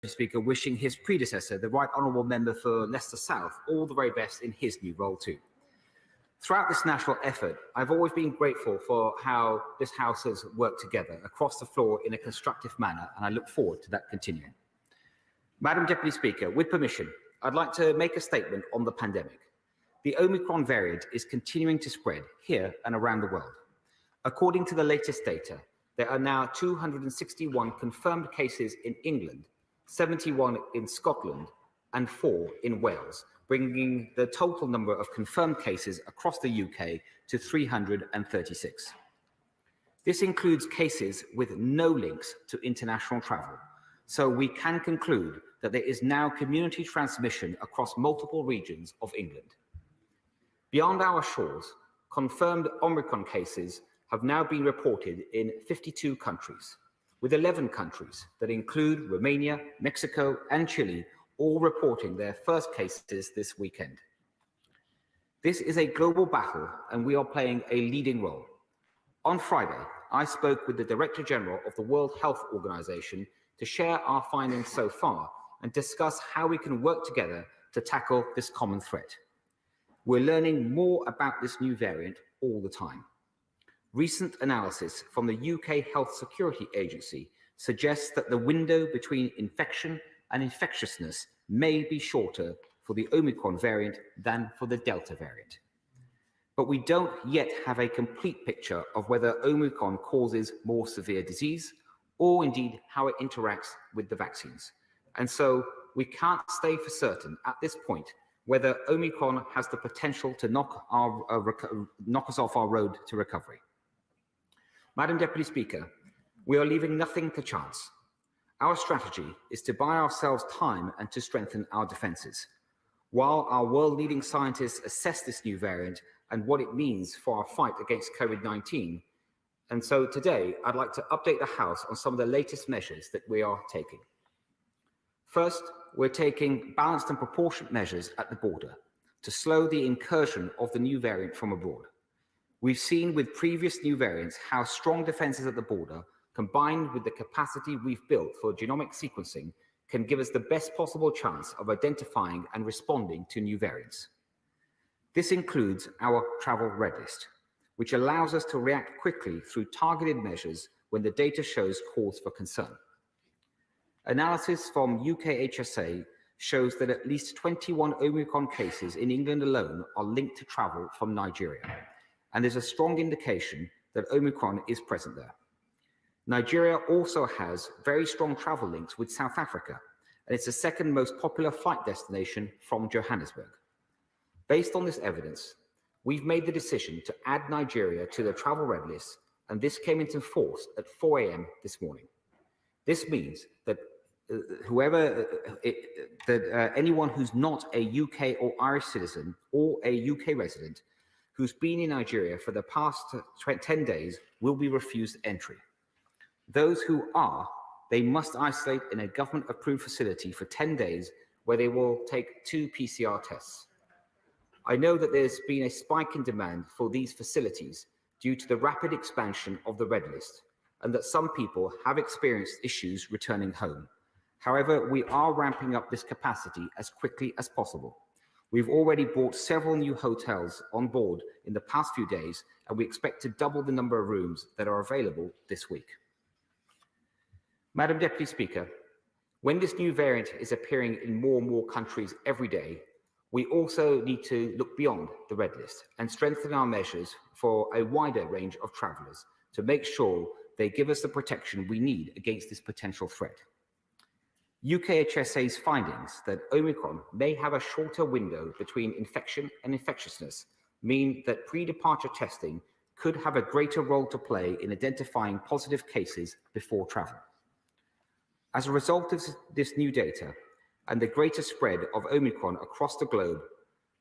Speaker, wishing his predecessor, the Right Honourable Member for Leicester South, all the very best in his new role too. Throughout this national effort, I've always been grateful for how this House has worked together across the floor in a constructive manner, and I look forward to that continuing. Madam Deputy Speaker, with permission, I'd like to make a statement on the pandemic. The Omicron variant is continuing to spread here and around the world. According to the latest data, there are now 261 confirmed cases in England, 71 in Scotland, and 4 in Wales, bringing the total number of confirmed cases across the UK to 336. This includes cases with no links to international travel, so we can conclude that there is now community transmission across multiple regions of England. Beyond our shores, confirmed Omicron cases have now been reported in 52 countries, with 11 countries that include Romania, Mexico, and Chile all reporting their first cases this weekend. This is a global battle, and we are playing a leading role. On Friday, I spoke with the Director General of the World Health Organization to share our findings so far and discuss how we can work together to tackle this common threat. We're learning more about this new variant all the time. Recent analysis from the UK Health Security Agency suggests that the window between infection and infectiousness may be shorter for the Omicron variant than for the Delta variant. But we don't yet have a complete picture of whether Omicron causes more severe disease or indeed how it interacts with the vaccines. And so we can't say for certain at this point whether Omicron has the potential to knock us off our road to recovery. Madam Deputy Speaker, we are leaving nothing to chance. Our strategy is to buy ourselves time and to strengthen our defences, while our world-leading scientists assess this new variant and what it means for our fight against COVID-19. And so today, I'd like to update the House on some of the latest measures that we are taking. First, we're taking balanced and proportionate measures at the border to slow the incursion of the new variant from abroad. We've seen with previous new variants how strong defences at the border, combined with the capacity we've built for genomic sequencing, can give us the best possible chance of identifying and responding to new variants. This includes our travel red list, which allows us to react quickly through targeted measures when the data shows cause for concern. Analysis from UK HSA shows that at least 21 Omicron cases in England alone are linked to travel from Nigeria, and there's a strong indication that Omicron is present there. Nigeria also has very strong travel links with South Africa, and it's the second most popular flight destination from Johannesburg. Based on this evidence, we've made the decision to add Nigeria to the travel red list, and this came into force at 4 a.m. this morning. This means that anyone who's not a UK or Irish citizen or a UK resident who's been in Nigeria for the past 10 days will be refused entry. Those who are, they must isolate in a government-approved facility for 10 days where they will take 2 PCR tests. I know that there's been a spike in demand for these facilities due to the rapid expansion of the red list, and that some people have experienced issues returning home. However, we are ramping up this capacity as quickly as possible. We've already brought several new hotels on board in the past few days, and we expect to double the number of rooms that are available this week. Madam Deputy Speaker, when this new variant is appearing in more and more countries every day, we also need to look beyond the red list and strengthen our measures for a wider range of travellers to make sure they give us the protection we need against this potential threat. UKHSA's findings that Omicron may have a shorter window between infection and infectiousness mean that pre-departure testing could have a greater role to play in identifying positive cases before travel. As a result of this new data and the greater spread of Omicron across the globe,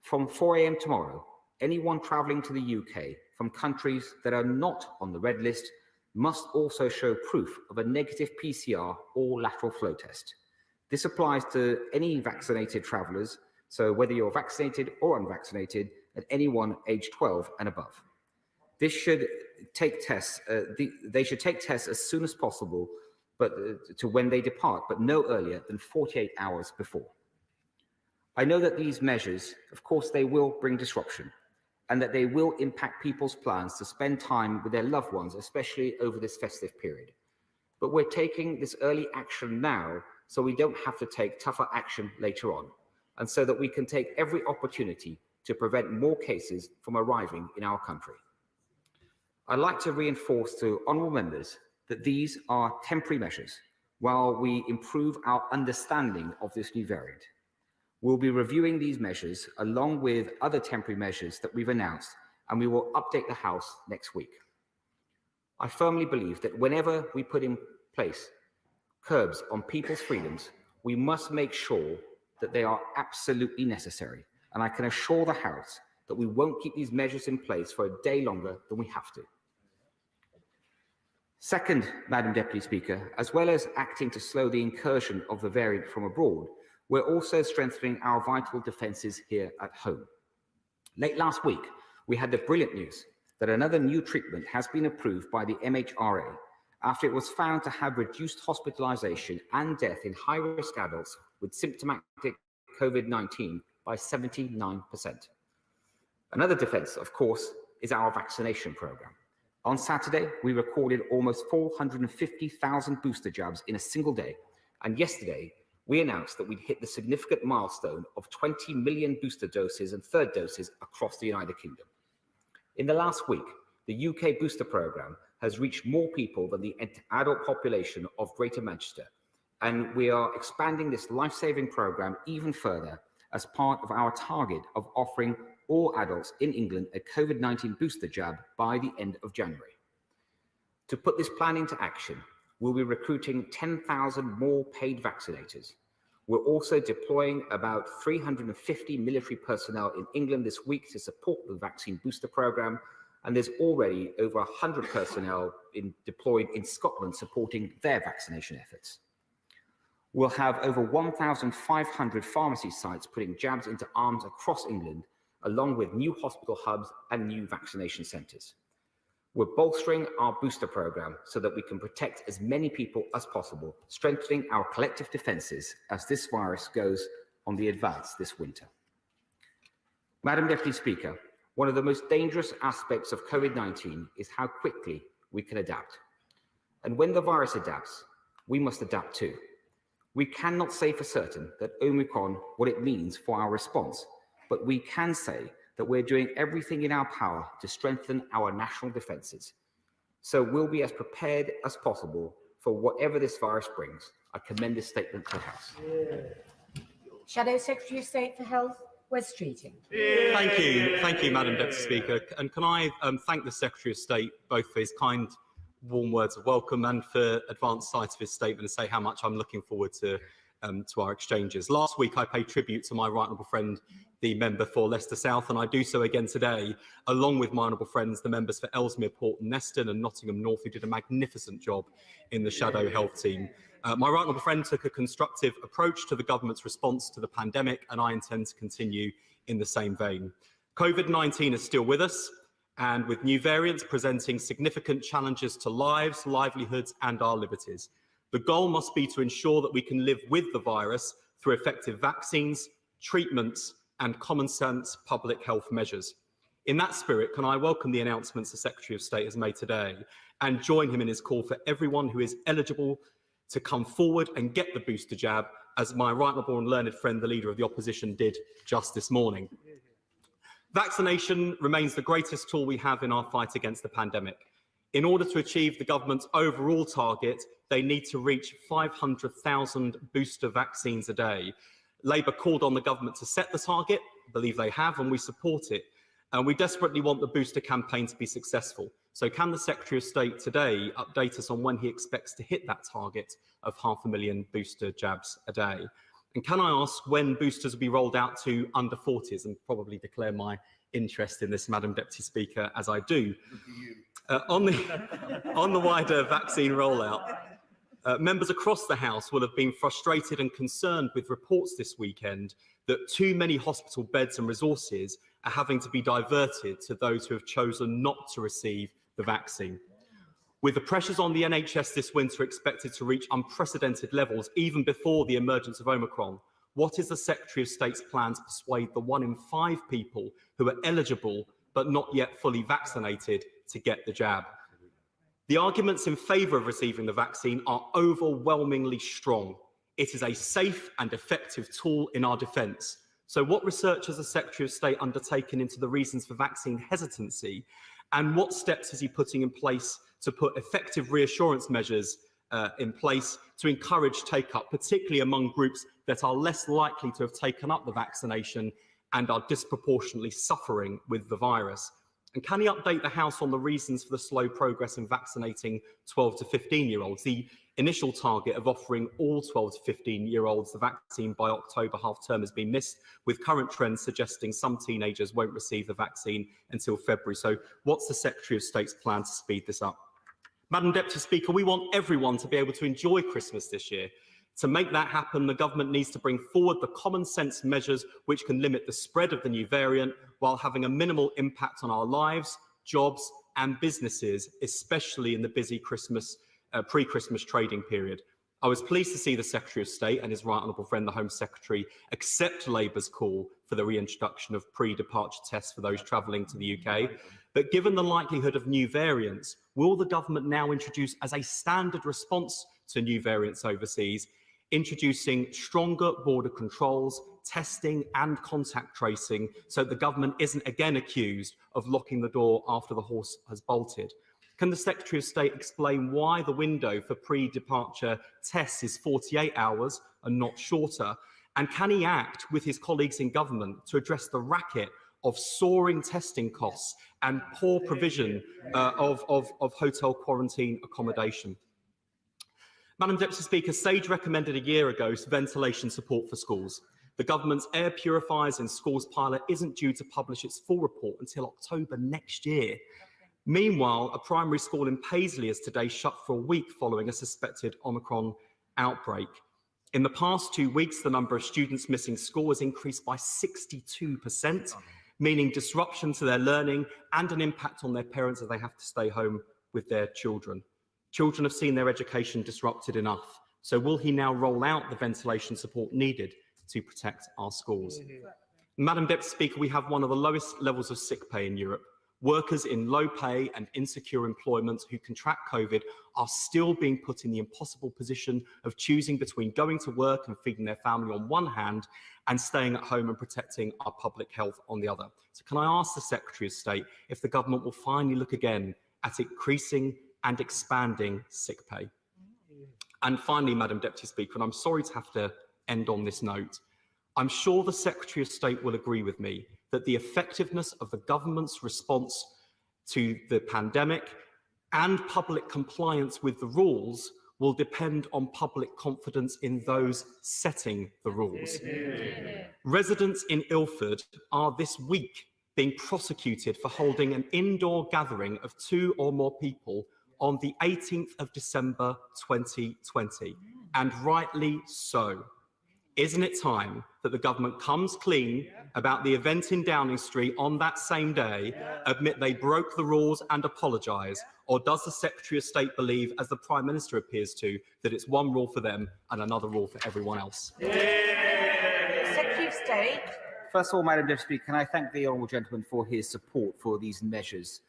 from 4 a.m. tomorrow, anyone travelling to the UK from countries that are not on the red list must also show proof of a negative PCR or lateral flow test. This applies to any vaccinated travellers, so whether you're vaccinated or unvaccinated, and anyone aged 12 and above. They should take tests as soon as possible to when they depart, but no earlier than 48 hours before. I know that these measures, of course, they will bring disruption and that they will impact people's plans to spend time with their loved ones, especially over this festive period. But we're taking this early action now so we don't have to take tougher action later on, and so that we can take every opportunity to prevent more cases from arriving in our country. I'd like to reinforce to honourable members that these are temporary measures while we improve our understanding of this new variant. We'll be reviewing these measures along with other temporary measures that we've announced, and we will update the House next week. I firmly believe that whenever we put in place curbs on people's freedoms, we must make sure that they are absolutely necessary. And I can assure the House that we won't keep these measures in place for a day longer than we have to. Second, Madam Deputy Speaker, as well as acting to slow the incursion of the variant from abroad, we're also strengthening our vital defences here at home. Late last week, we had the brilliant news that another new treatment has been approved by the MHRA after it was found to have reduced hospitalisation and death in high-risk adults with symptomatic COVID-19 by 79%. Another defence, of course, is our vaccination programme. On Saturday, we recorded almost 450,000 booster jabs in a single day, and yesterday, we announced that we'd hit the significant milestone of 20 million booster doses and third doses across the United Kingdom. In the last week, the UK booster programme has reached more people than the adult population of Greater Manchester, and we are expanding this life-saving programme even further as part of our target of offering all adults in England a COVID-19 booster jab by the end of January. To put this plan into action, we'll be recruiting 10,000 more paid vaccinators. We're also deploying about 350 military personnel in England this week to support the vaccine booster programme, and there's already over 100 personnel deployed in Scotland supporting their vaccination efforts. We'll have over 1,500 pharmacy sites putting jabs into arms across England, along with new hospital hubs and new vaccination centres. We're bolstering our booster programme so that we can protect as many people as possible, strengthening our collective defences as this virus goes on the advance this winter. Madam Deputy Speaker, one of the most dangerous aspects of COVID-19 is how quickly we can adapt. And when the virus adapts, we must adapt too. We cannot say for certain that Omicron, what it means for our response, but we can say that we're doing everything in our power to strengthen our national defences. So we'll be as prepared as possible for whatever this virus brings. I commend this statement to the House. Shadow Secretary of State for Health, Wes Streeting. Thank you, Madam Deputy Speaker. And can I thank the Secretary of State both for his kind, warm words of welcome and for advance sight of his statement, and say how much I'm looking forward to our exchanges. Last week, I paid tribute to my right honourable friend, the member for Leicester South, and I do so again today, along with my honourable friends, the members for Ellesmere Port and Neston and Nottingham North, who did a magnificent job in the Shadow Health team. My right honourable friend took a constructive approach to the government's response to the pandemic, and I intend to continue in the same vein. COVID-19 is still with us, and with new variants presenting significant challenges to lives, livelihoods and our liberties. The goal must be to ensure that we can live with the virus through effective vaccines, treatments and common sense public health measures. In that spirit, can I welcome the announcements the Secretary of State has made today and join him in his call for everyone who is eligible to come forward and get the booster jab, as my right honourable and learned friend, the Leader of the Opposition, did just this morning. Vaccination remains the greatest tool we have in our fight against the pandemic. In order to achieve the government's overall target, they need to reach 500,000 booster vaccines a day. Labour called on the government to set the target, I believe they have, and we support it. And we desperately want the booster campaign to be successful. So can the Secretary of State today update us on when he expects to hit that target of 500,000 booster jabs a day? And can I ask when boosters will be rolled out to under 40s, and probably declare my interest in this, Madam Deputy Speaker, as I do. On the wider vaccine rollout, members across the House will have been frustrated and concerned with reports this weekend that too many hospital beds and resources are having to be diverted to those who have chosen not to receive the vaccine. With the pressures on the NHS this winter expected to reach unprecedented levels even before the emergence of Omicron, what is the Secretary of State's plan to persuade the 1 in 5 people who are eligible but not yet fully vaccinated to get the jab? The arguments in favour of receiving the vaccine are overwhelmingly strong. It is a safe and effective tool in our defence. So what research has the Secretary of State undertaken into the reasons for vaccine hesitancy, and what steps is he putting in place to put effective reassurance measures in place to encourage take-up, particularly among groups that are less likely to have taken up the vaccination and are disproportionately suffering with the virus? And can he update the House on the reasons for the slow progress in vaccinating 12 to 15-year-olds? The initial target of offering all 12 to 15-year-olds the vaccine by October half-term has been missed, with current trends suggesting some teenagers won't receive the vaccine until February. So what's the Secretary of State's plan to speed this up? Madam Deputy Speaker, we want everyone to be able to enjoy Christmas this year. To make that happen, the government needs to bring forward the common sense measures which can limit the spread of the new variant while having a minimal impact on our lives, jobs and businesses, especially in the busy pre-Christmas trading period. I was pleased to see the Secretary of State and his right honourable friend, the Home Secretary, accept Labour's call for the reintroduction of pre-departure tests for those travelling to the UK. But given the likelihood of new variants, will the government now introduce as a standard response to new variants overseas, introducing stronger border controls, testing and contact tracing so the government isn't again accused of locking the door after the horse has bolted? Can the Secretary of State explain why the window for pre-departure tests is 48 hours and not shorter? And can he act with his colleagues in government to address the racket of soaring testing costs and poor provision of hotel quarantine accommodation? Madam Deputy Speaker, SAGE recommended a year ago ventilation support for schools. The government's air purifiers in schools pilot isn't due to publish its full report until October next year. Meanwhile, a primary school in Paisley is today shut for a week following a suspected Omicron outbreak. In the past 2 weeks, the number of students missing school has increased by 62%, meaning disruption to their learning and an impact on their parents as they have to stay home with their children. Children have seen their education disrupted enough. So will he now roll out the ventilation support needed to protect our schools? Madam Deputy Speaker, we have one of the lowest levels of sick pay in Europe. Workers in low pay and insecure employment who contract COVID are still being put in the impossible position of choosing between going to work and feeding their family on one hand and staying at home and protecting our public health on the other. So can I ask the Secretary of State if the government will finally look again at increasing and expanding sick pay? And finally, Madam Deputy Speaker, and I'm sorry to have to end on this note, I'm sure the Secretary of State will agree with me that the effectiveness of the government's response to the pandemic and public compliance with the rules will depend on public confidence in those setting the rules. Residents in Ilford are this week being prosecuted for holding an indoor gathering of 2 or more people on the 18th of December 2020, and rightly so. Isn't it time that the government comes clean about the event in Downing Street on that same day, admit they broke the rules and apologise? Or does the Secretary of State believe, as the Prime Minister appears to, that it's one rule for them and another rule for everyone else? Secretary of State. First of all, Madam Deputy Speaker, can I thank the honourable gentleman for his support for these measures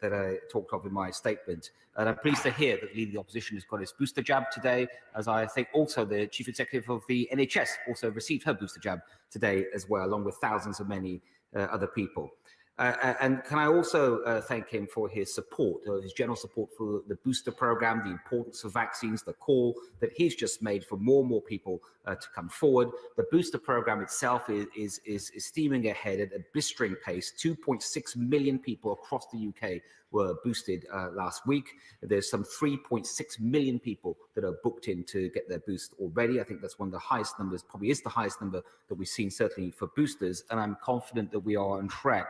that I talked of in my statement. And I'm pleased to hear that the Leader of the Opposition has got his booster jab today, as I think also the Chief Executive of the NHS also received her booster jab today as well, along with thousands of many other people. And can I also thank him for his support, his general support for the booster program, the importance of vaccines, the call that he's just made for more and more people to come forward. The booster program itself is steaming ahead at a blistering pace. 2.6 million people across the UK were boosted last week. There's some 3.6 million people that are booked in to get their boost already. I think that's one of the highest numbers, probably is the highest number that we've seen certainly for boosters. And I'm confident that we are on track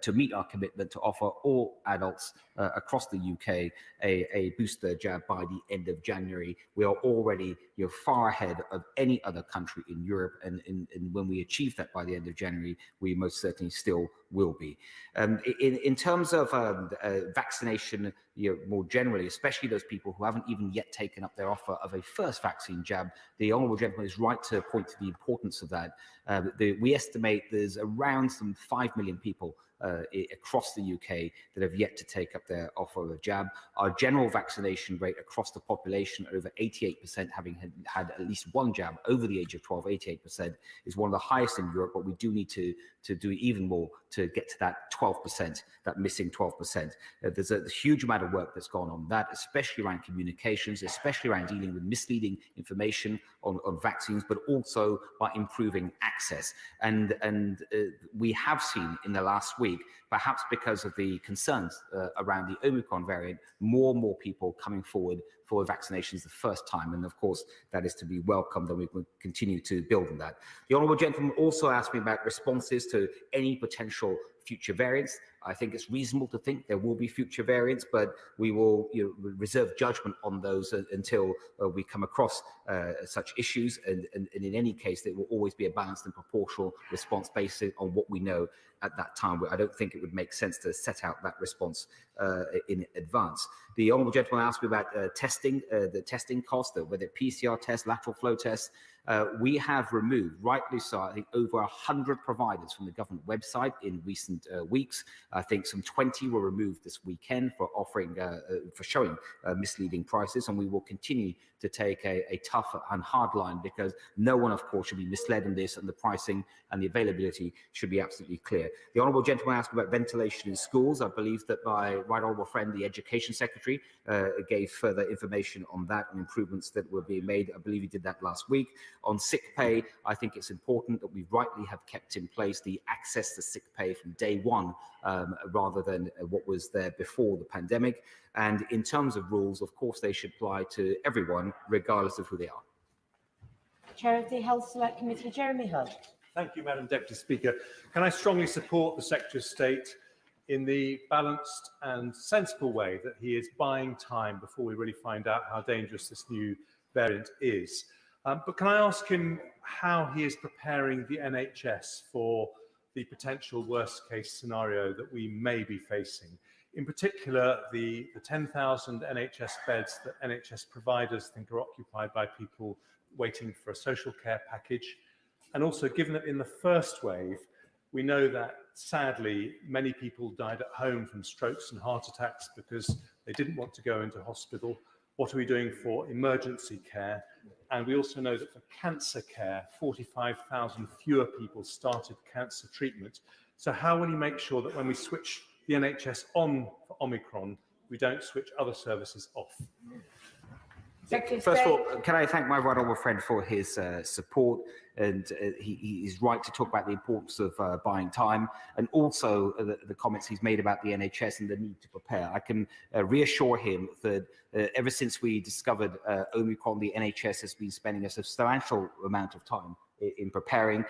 to meet our commitment to offer all adults across the UK a booster jab by the end of January. We are already far ahead of any other country in Europe. And when we achieve that by the end of January, we most certainly still will be. In terms of vaccination, more generally, especially those people who haven't even yet taken up their offer of a first vaccine jab, the honourable gentleman is right to point to the importance of that. We estimate there's around some 5 million people across the UK that have yet to take up their offer of a jab. Our general vaccination rate across the population, over 88% having had at least one jab over the age of 12, 88% is one of the highest in Europe, but we do need to do even more to get to that 12%, that missing 12%. There's a huge amount of work that's gone on that, especially around communications, especially around dealing with misleading information on vaccines, but also by improving access. And we have seen in the last week, perhaps because of the concerns around the Omicron variant, more and more people coming forward for vaccinations the first time. And of course, that is to be welcomed, and we will continue to build on that. The honourable gentleman also asked me about responses to any potential future variants. I think it's reasonable to think there will be future variants, but we will reserve judgment on those until we come across such issues. And in any case, there will always be a balanced and proportional response based on what we know at that time. I don't think it would make sense to set out that response in advance. The honourable gentleman asked me about testing, the testing cost, whether PCR tests, lateral flow tests. We have removed, rightly so, I think over 100 providers from the government website in recent weeks. I think some 20 were removed this weekend for offering, for showing misleading prices, and we will continue to take a tough and hard line, because no one, of course, should be misled in this, and the pricing and the availability should be absolutely clear. The honourable gentleman asked about ventilation in schools. I believe that my right honourable friend, the Education Secretary, gave further information on that and improvements that were being made. I believe he did that last week. On sick pay, I think it's important that we rightly have kept in place the access to sick pay from day one, rather than what was there before the pandemic. And in terms of rules, of course, they should apply to everyone, regardless of who they are. Chair of the Health Select Committee, Jeremy Hunt. Thank you, Madam Deputy Speaker. Can I strongly support the Secretary of State in the balanced and sensible way that he is buying time before we really find out how dangerous this new variant is. But can I ask him how he is preparing the NHS for the potential worst case scenario that we may be facing? In particular, the 10,000 NHS beds that NHS providers think are occupied by people waiting for a social care package. And also, given that in the first wave, we know that sadly, many people died at home from strokes and heart attacks because they didn't want to go into hospital. What are we doing for emergency care? And we also know that for cancer care, 45,000 fewer people started cancer treatment. So how will you make sure that when we switch the NHS on for Omicron, we don't switch other services off? First of all, can I thank my right honourable friend for his support, and he is right to talk about the importance of buying time, and also the comments he's made about the NHS and the need to prepare. I can reassure him that ever since we discovered Omicron, the NHS has been spending a substantial amount of time in preparing.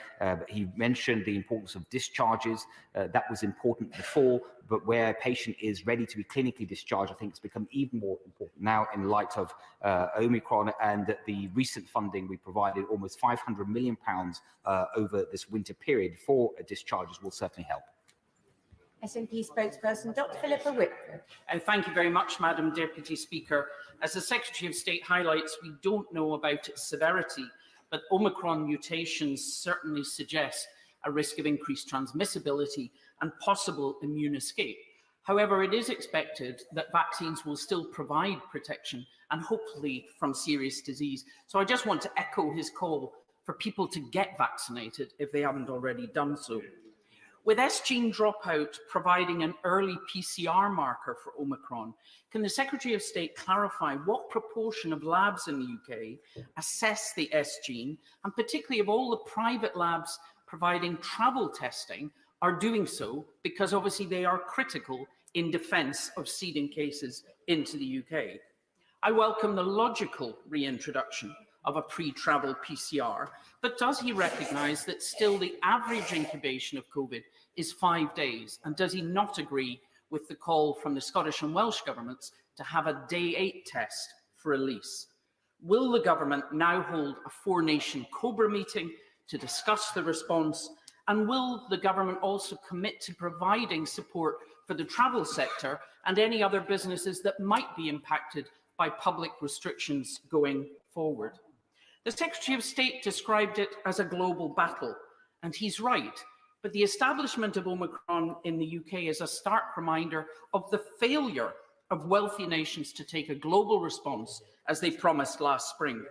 He mentioned the importance of discharges. That was important before, but where a patient is ready to be clinically discharged, I think it's become even more important now in light of Omicron, and the recent funding we provided, almost £500 million over this winter period for discharges, will certainly help. SNP spokesperson, Dr. Philippa Whitford. Thank you very much, Madam Deputy Speaker. As the Secretary of State highlights, we don't know about its severity, but Omicron mutations certainly suggest a risk of increased transmissibility and possible immune escape. However, it is expected that vaccines will still provide protection and hopefully from serious disease. So I just want to echo his call for people to get vaccinated if they haven't already done so. With S-gene dropout providing an early PCR marker for Omicron, can the Secretary of State clarify what proportion of labs in the UK assess the S-gene, and particularly of all the private labs providing travel testing are doing so, because obviously they are critical in defence of seeding cases into the UK? I welcome the logical reintroduction of a pre-travel PCR, but does he recognise that still the average incubation of COVID is 5 days? And does he not agree with the call from the Scottish and Welsh governments to have a day 8 test for release? Will the government now hold a four-nation COBRA meeting to discuss the response? And will the government also commit to providing support for the travel sector and any other businesses that might be impacted by public restrictions going forward? The Secretary of State described it as a global battle, and he's right. But the establishment of Omicron in the UK is a stark reminder of the failure of wealthy nations to take a global response, as they promised last spring.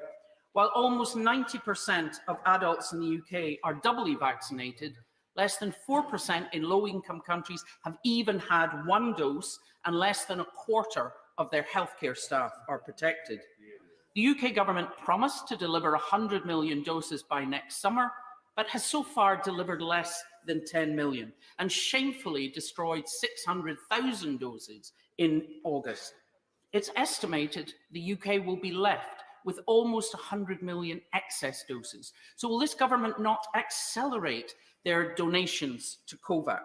While almost 90% of adults in the UK are doubly vaccinated, less than 4% in low-income countries have even had one dose, and less than a quarter of their healthcare staff are protected. The UK government promised to deliver 100 million doses by next summer, but has so far delivered less than 10 million and shamefully destroyed 600,000 doses in August. It's estimated the UK will be left with almost 100 million excess doses. So will this government not accelerate their donations to COVAX?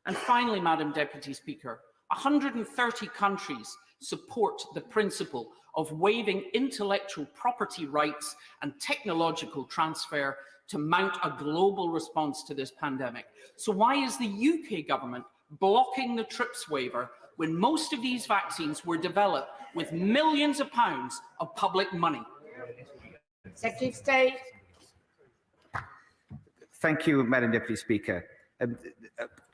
And finally, Madam Deputy Speaker, 130 countries support the principle of waiving intellectual property rights and technological transfer to mount a global response to this pandemic. So why is the UK government blocking the TRIPS waiver when most of these vaccines were developed with millions of pounds of public money? Secretary of State. Thank you, Madam Deputy Speaker.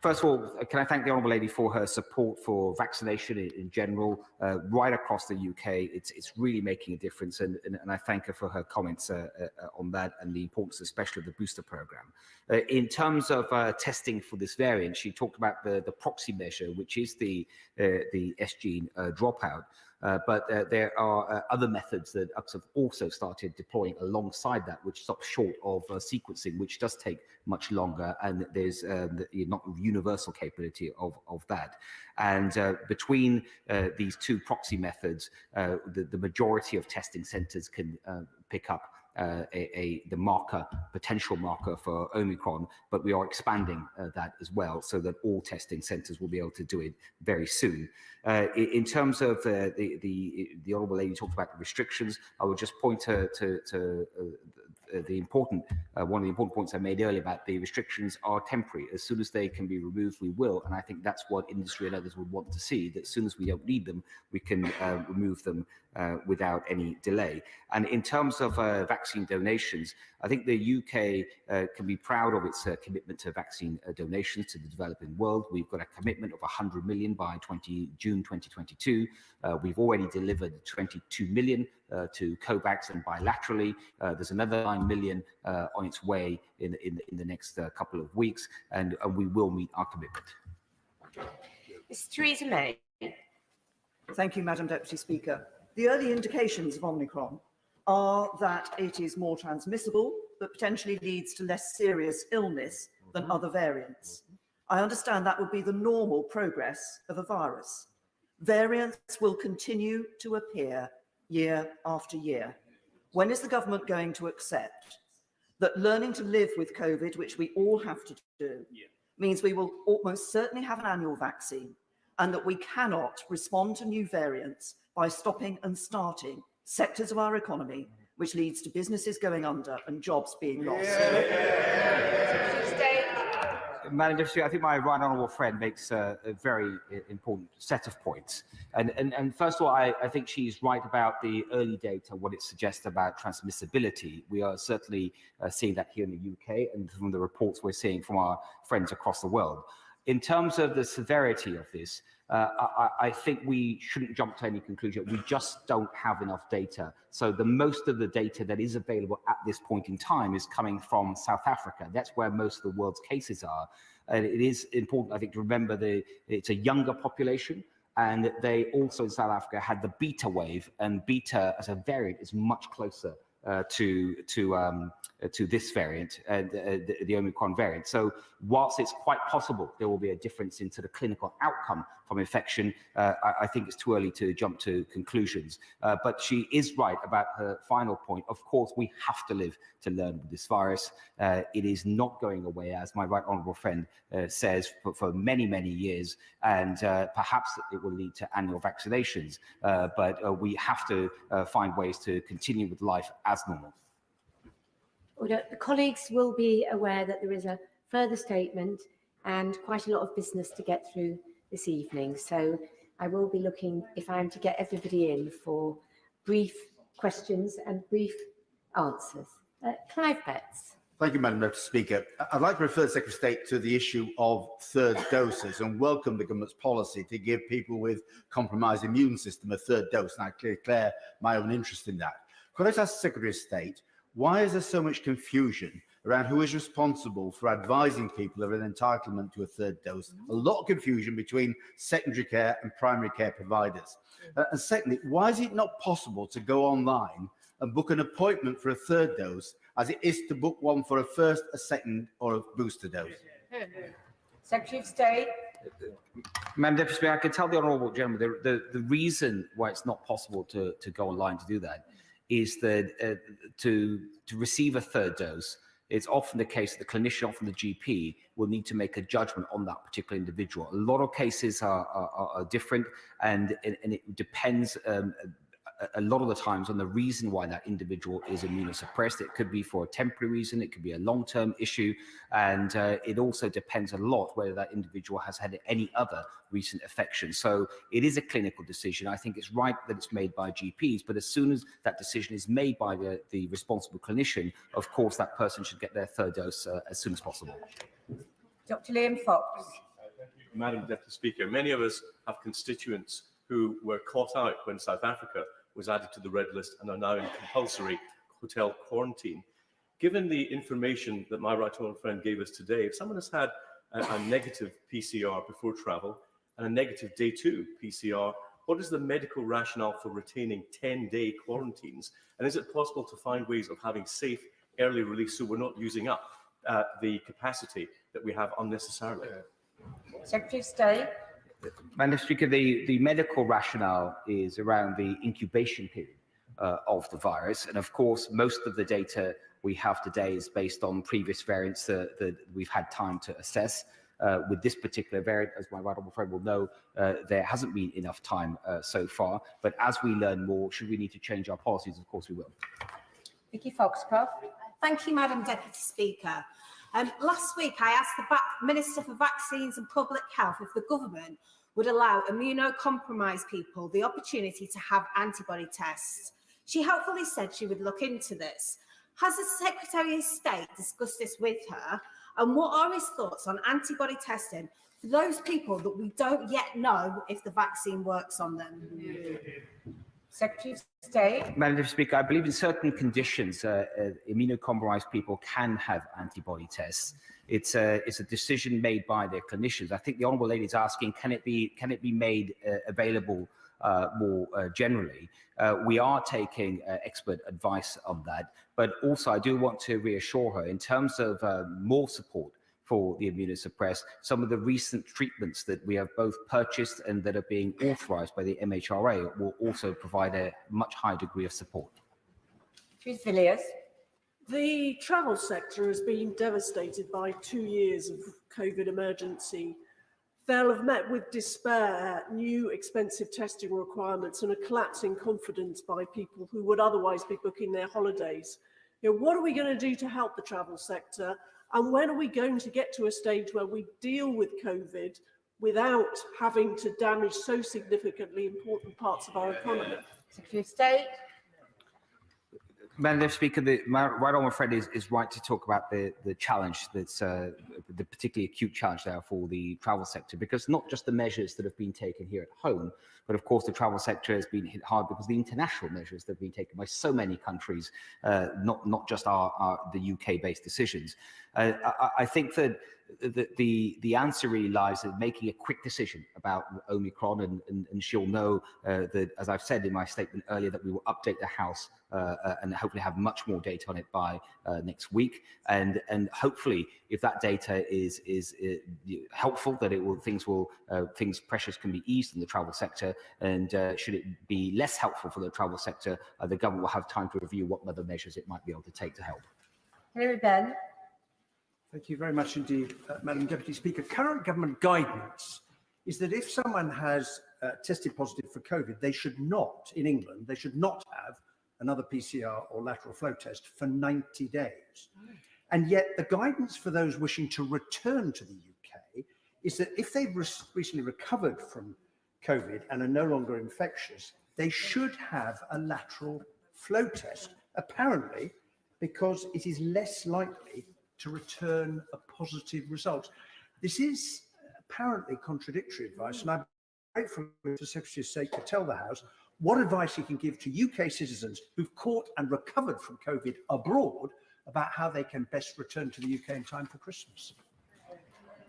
First of all, can I thank the Honourable Lady for her support for vaccination in general, right across the UK. It's really making a difference, and I thank her for her comments on that and the importance, especially of the booster programme. In terms of testing for this variant, she talked about the proxy measure, which is the S-gene dropout. But there are other methods that UX have also started deploying alongside that, which stops short of sequencing, which does take much longer, and there's not universal capability of that. And between these two proxy methods, the majority of testing centres can pick up the potential marker for Omicron, but we are expanding that as well, so that all testing centres will be able to do it very soon. In terms of the Honourable Lady talked about the restrictions, I would just point her to one of the important points I made earlier about the restrictions are temporary. As soon as they can be removed, we will, and I think that's what industry and others would want to see, that as soon as we don't need them, we can remove them without any delay. And in terms of vaccine donations, I think the UK can be proud of its commitment to vaccine donations to the developing world. We've got a commitment of 100 million by June 2022. We've already delivered 22 million to COVAX and bilaterally. There's another 9 million on its way in the next couple of weeks, and we will meet our commitment. Ms. Theresa May. Thank you, Madam Deputy Speaker. The early indications of Omicron are that it is more transmissible, but potentially leads to less serious illness than other variants. I understand that would be the normal progress of a virus. Variants will continue to appear year after year. When is the government going to accept that learning to live with COVID, which we all have to do, means we will almost certainly have an annual vaccine, and that we cannot respond to new variants by stopping and starting sectors of our economy, which leads to businesses going under and jobs being lost? Madam Deputy, I think my right honourable friend makes a very important set of points. And first of all, I think she's right about the early data, what it suggests about transmissibility. We are certainly seeing that here in the UK, and from the reports we're seeing from our friends across the world. In terms of the severity of this, I think we shouldn't jump to any conclusion. We just don't have enough data. So the most of the data that is available at this point in time is coming from South Africa. That's where most of the world's cases are. And it is important, I think, to remember it's a younger population. And they also in South Africa had the beta wave, and beta as a variant is much closer to this variant, the Omicron variant. So whilst it's quite possible there will be a difference into the clinical outcome from infection. I think it's too early to jump to conclusions. But she is right about her final point. Of course, we have to live to learn with this virus. It is not going away, as my right honourable friend says, for many, many years, and perhaps it will lead to annual vaccinations. But we have to find ways to continue with life as normal. Order. The colleagues will be aware that there is a further statement and quite a lot of business to get through this evening. So I will be looking, if I am to get everybody in, for brief questions and brief answers. Clive Betts. Thank you, Madam Deputy Speaker. I'd like to refer the Secretary of State to the issue of third doses and welcome the government's policy to give people with compromised immune system a third dose, and I declare my own interest in that. Could I ask the Secretary of State, why is there so much confusion around who is responsible for advising people of an entitlement to a third dose? A lot of confusion between secondary care and primary care providers. And secondly, why is it not possible to go online and book an appointment for a third dose as it is to book one for a first, a second or a booster dose? Secretary of State. Madam Deputy Speaker, I can tell the honourable gentleman the reason why it's not possible to go online to do that is that to receive a third dose, it's often the case that the clinician, often the GP, will need to make a judgment on that particular individual. A lot of cases are different, and it depends a lot of the times on the reason why that individual is immunosuppressed. It could be for a temporary reason, it could be a long-term issue, and it also depends a lot whether that individual has had any other recent infection. So it is a clinical decision. I think it's right that it's made by GPs, but as soon as that decision is made by the responsible clinician, of course that person should get their third dose as soon as possible. Dr. Liam Fox. Madam Deputy Speaker, many of us have constituents who were caught out when South Africa was added to the red list and are now in compulsory hotel quarantine. Given the information that my right honourable friend gave us today, if someone has had a negative PCR before travel and a negative day 2 PCR, what is the medical rationale for retaining 10-day quarantines? And is it possible to find ways of having safe early release so we're not using up the capacity that we have unnecessarily? Secretary of State. Madam Speaker, the medical rationale is around the incubation period of the virus. And of course, most of the data we have today is based on previous variants that we've had time to assess. With this particular variant, as my right honourable friend will know, there hasn't been enough time so far. But as we learn more, should we need to change our policies, of course we will. Vicky Foxcroft. Thank you, Madam Deputy Speaker. Last week, I asked the Minister for Vaccines and Public Health if the government would allow immunocompromised people the opportunity to have antibody tests. She helpfully said she would look into this. Has the Secretary of State discussed this with her? And what are his thoughts on antibody testing for those people that we don't yet know if the vaccine works on them? Secretary of State. Madam Speaker, I believe in certain conditions, immunocompromised people can have antibody tests. It's a decision made by their clinicians. I think the honourable lady is asking, can it be made available more generally? We are taking expert advice on that, but also I do want to reassure her in terms of more support for the immunosuppressed. Some of the recent treatments that we have both purchased and that are being authorised by the MHRA will also provide a much higher degree of support. Chief Villiers. The travel sector has been devastated by 2 years of COVID emergency. They'll have met with despair, new expensive testing requirements and a collapse in confidence by people who would otherwise be booking their holidays. What are we going to do to help the travel sector? And when are we going to get to a stage where we deal with COVID without having to damage so significantly important parts of our economy? Secretary of State. Madam Speaker, my right honourable friend is right to talk about the challenge that's the particularly acute challenge there for the travel sector, because not just the measures that have been taken here at home, but of course the travel sector has been hit hard because the international measures that have been taken by so many countries, not just the UK-based decisions. I think that the answer really lies in making a quick decision about Omicron, and she'll know that, as I've said in my statement earlier, that we will update the House and hopefully have much more data on it by next week. And hopefully, if that data is helpful, that things pressures can be eased in the travel sector. And should it be less helpful for the travel sector, the government will have time to review what other measures it might be able to take to help. Ben. Thank you very much indeed, Madam Deputy Speaker. Current government guidance is that if someone has tested positive for COVID, they should not, in England, they should not have another PCR or lateral flow test for 90 days. And yet the guidance for those wishing to return to the UK is that if they've recently recovered from COVID and are no longer infectious, they should have a lateral flow test, apparently because it is less likely to return a positive result. This is apparently contradictory advice, and I'm grateful if the Secretary of State could tell the House what advice he can give to UK citizens who've caught and recovered from COVID abroad about how they can best return to the UK in time for Christmas.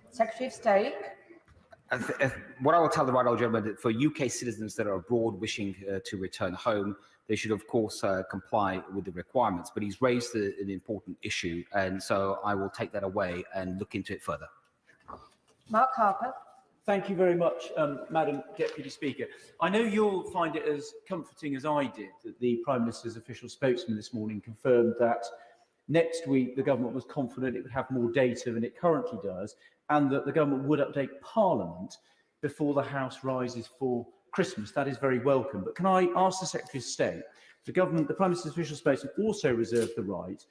Secretary of State. What I will tell the right honourable gentleman, that for UK citizens that are abroad wishing to return home, they should, of course, comply with the requirements. But he's raised an important issue, and so I will take that away and look into it further. Mark Harper. Thank you very much, Madam Deputy Speaker. I know you'll find it as comforting as I did that the Prime Minister's official spokesman this morning confirmed that next week the government was confident it would have more data than it currently does, and that the government would update Parliament before the House rises for Christmas. That is very welcome. But can I ask the Secretary of State, the Prime Minister's official spokesman also reserved the right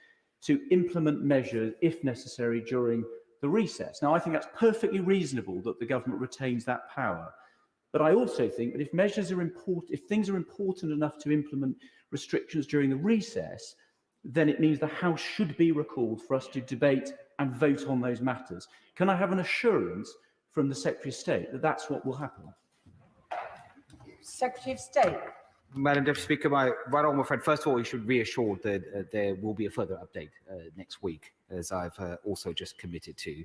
to implement measures, if necessary, during the recess. Now, I think that's perfectly reasonable that the government retains that power. But I also think that if measures are important, if things are important enough to implement restrictions during the recess, then it means the House should be recalled for us to debate and vote on those matters. Can I have an assurance from the Secretary of State that that's what will happen? Secretary of State. Madam Deputy Speaker, my right honourable friend, first of all, you should be reassured that there will be a further update next week, as I've also just committed to.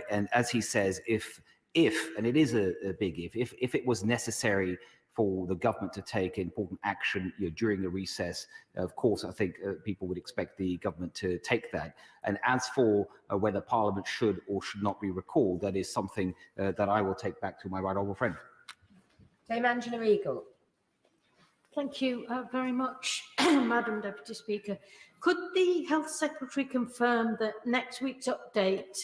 And as he says, if and it is a big if it was necessary for the government to take important action during the recess, of course, I think people would expect the government to take that. And as for whether Parliament should or should not be recalled, that is something that I will take back to my right honourable friend. Dame Angela Eagle. Thank you very much, Madam Deputy Speaker. Could the Health Secretary confirm that next week's update,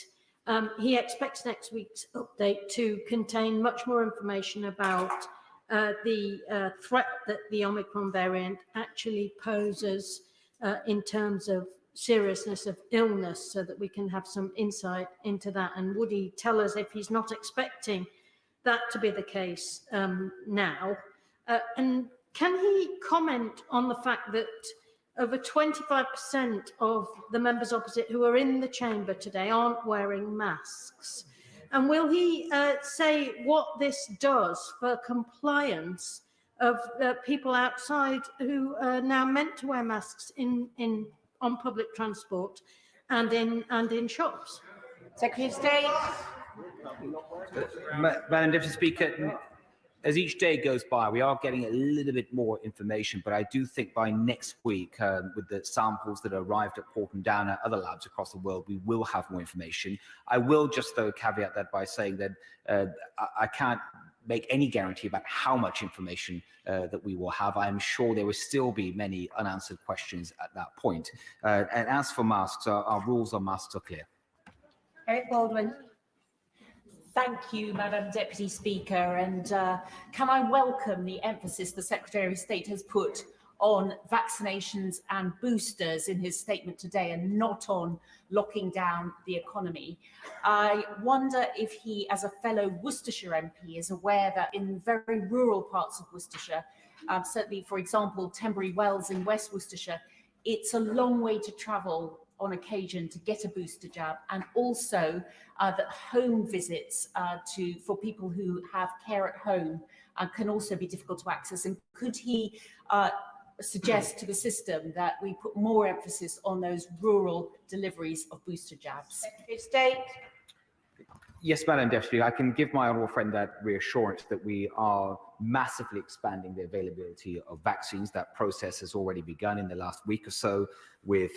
he expects next week's update to contain much more information about the threat that the Omicron variant actually poses in terms of seriousness of illness, so that we can have some insight into that? And would he tell us if he's not expecting that to be the case now? And can he comment on the fact that over 25% of the members opposite who are in the chamber today aren't wearing masks? And will he say what this does for compliance of people outside who are now meant to wear masks on public transport and in shops? Secretary of State. Madam Deputy Speaker, as each day goes by, we are getting a little bit more information, but I do think by next week, with the samples that arrived at Porton Down and other labs across the world, we will have more information. I will just, though, caveat that by saying that I can't make any guarantee about how much information that we will have. I'm sure there will still be many unanswered questions at that point. And as for masks, our rules on masks are clear. Eric Baldwin. Thank you, Madam Deputy Speaker. And can I welcome the emphasis the Secretary of State has put on vaccinations and boosters in his statement today, and not on locking down the economy. I wonder if he, as a fellow Worcestershire MP, is aware that in very rural parts of Worcestershire, certainly, for example, Tenbury Wells in West Worcestershire, it's a long way to travel on occasion to get a booster jab, and also that home visits for people who have care at home can also be difficult to access. And could he suggest to the system that we put more emphasis on those rural deliveries of booster jabs? Secretary of State. Yes, Madam Deputy, I can give my honourable friend that reassurance that we are massively expanding the availability of vaccines. That process has already begun in the last week or so, with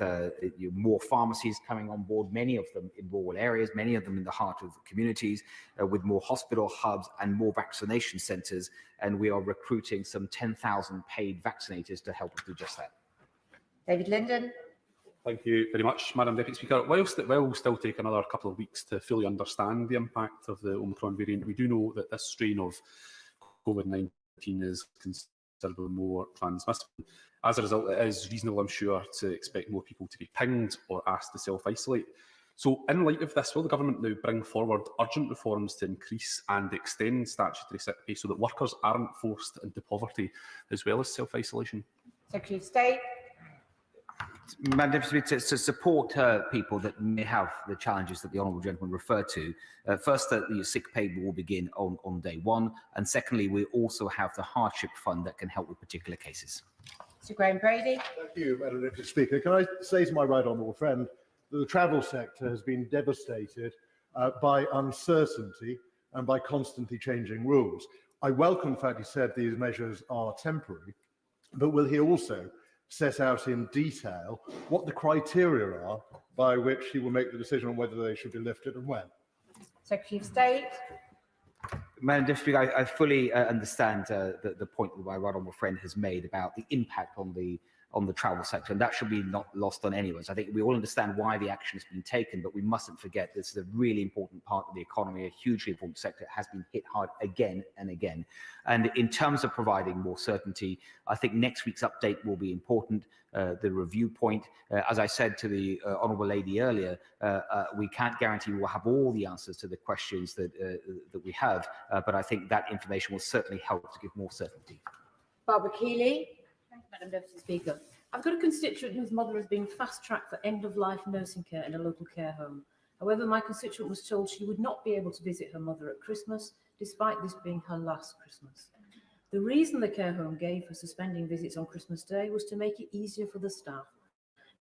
more pharmacies coming on board, many of them in rural areas, many of them in the heart of the communities, with more hospital hubs and more vaccination centres. And we are recruiting some 10,000 paid vaccinators to help us do just that. David Linden. Thank you very much, Madam Deputy Speaker. Whilst it will still take another couple of weeks to fully understand the impact of the Omicron variant, we do know that this strain of COVID-19 is considerably more transmissible. As a result, it is reasonable, I'm sure, to expect more people to be pinged or asked to self-isolate. So in light of this, will the government now bring forward urgent reforms to increase and extend statutory sick pay so that workers aren't forced into poverty as well as self-isolation? Secretary of State. Madam Deputy, to support people that may have the challenges that the honourable gentleman referred to, first, the sick pay will begin on day one, and secondly, we also have the hardship fund that can help with particular cases. Sir Graham Brady. Thank you, Madam Deputy Speaker. Can I say to my right honourable friend that the travel sector has been devastated by uncertainty and by constantly changing rules. I welcome the fact he said these measures are temporary, but will he also set out in detail what the criteria are by which he will make the decision on whether they should be lifted and when? Secretary of State. Madam Deputy, I fully understand the point that my right honourable friend has made about the impact on the travel sector, and that should be not lost on anyone. So I think we all understand why the action has been taken, but we mustn't forget this is a really important part of the economy, a hugely important sector. It has been hit hard again and again. And in terms of providing more certainty, I think next week's update will be important. The review point, as I said to the honourable lady earlier, we can't guarantee we'll have all the answers to the questions that we have, but I think that information will certainly help to give more certainty. Barbara Keeley. Madam Deputy Speaker, I've got a constituent whose mother has been fast-tracked for end-of-life nursing care in a local care home. However, my constituent was told she would not be able to visit her mother at Christmas, despite this being her last Christmas. The reason the care home gave for suspending visits on Christmas Day was to make it easier for the staff,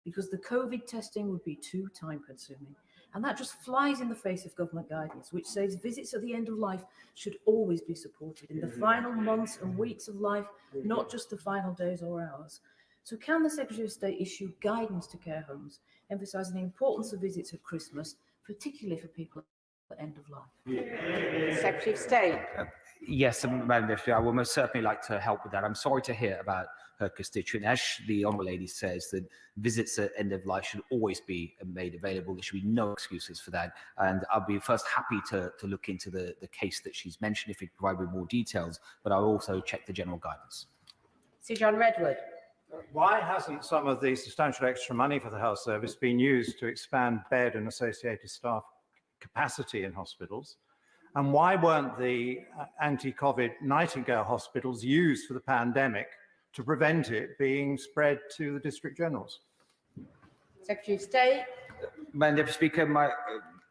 because the COVID testing would be too time-consuming. And that just flies in the face of government guidance, which says visits at the end of life should always be supported in the final months and weeks of life, not just the final days or hours. So can the Secretary of State issue guidance to care homes, emphasising the importance of visits at Christmas, particularly for people at the end of life? Secretary of State. Yes, Madam Deputy, I will most certainly like to help with that. I'm sorry to hear about her constituent. As the honourable lady says, that visits at end of life should always be made available. There should be no excuses for that. And I'll be first happy to look into the case that she's mentioned if you provide me more details, but I'll also check the general guidance. Sir John Redwood. Why hasn't some of the substantial extra money for the health service been used to expand bed and associated staff capacity in hospitals? And why weren't the anti-COVID Nightingale hospitals used for the pandemic to prevent it being spread to the district generals? Secretary of State. Madam Deputy Speaker,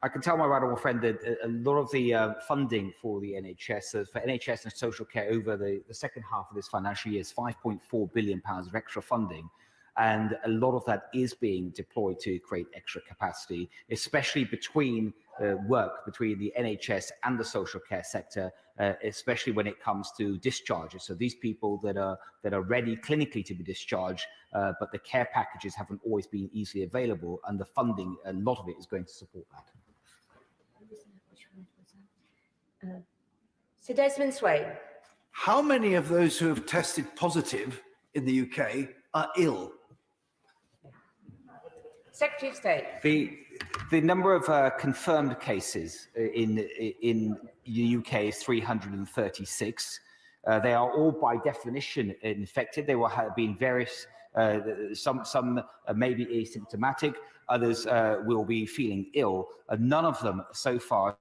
I can tell my right honourable friend that a lot of the funding for the NHS, for NHS and social care over the second half of this financial year is £5.4 billion of extra funding. And a lot of that is being deployed to create extra capacity, especially between work between the NHS and the social care sector, especially when it comes to discharges. So these people that are ready clinically to be discharged, but the care packages haven't always been easily available, and the funding, a lot of it is going to support that. Sir Desmond Swain. How many of those who have tested positive in the UK are ill? Secretary of State. The number of confirmed cases in the UK is 336. They are all by definition infected. They will have been various, some may be asymptomatic, others will be feeling ill. None of them so far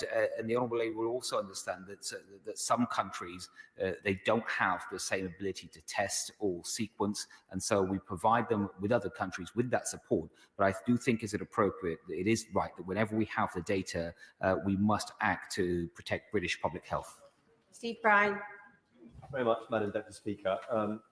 and the Honourable Lady will also understand that some countries, they don't have the same ability to test or sequence, and so we provide them with other countries with that support. But I do think it is right that whenever we have the data, we must act to protect British public health. Steve Bryan. Very much, Madam Deputy Speaker.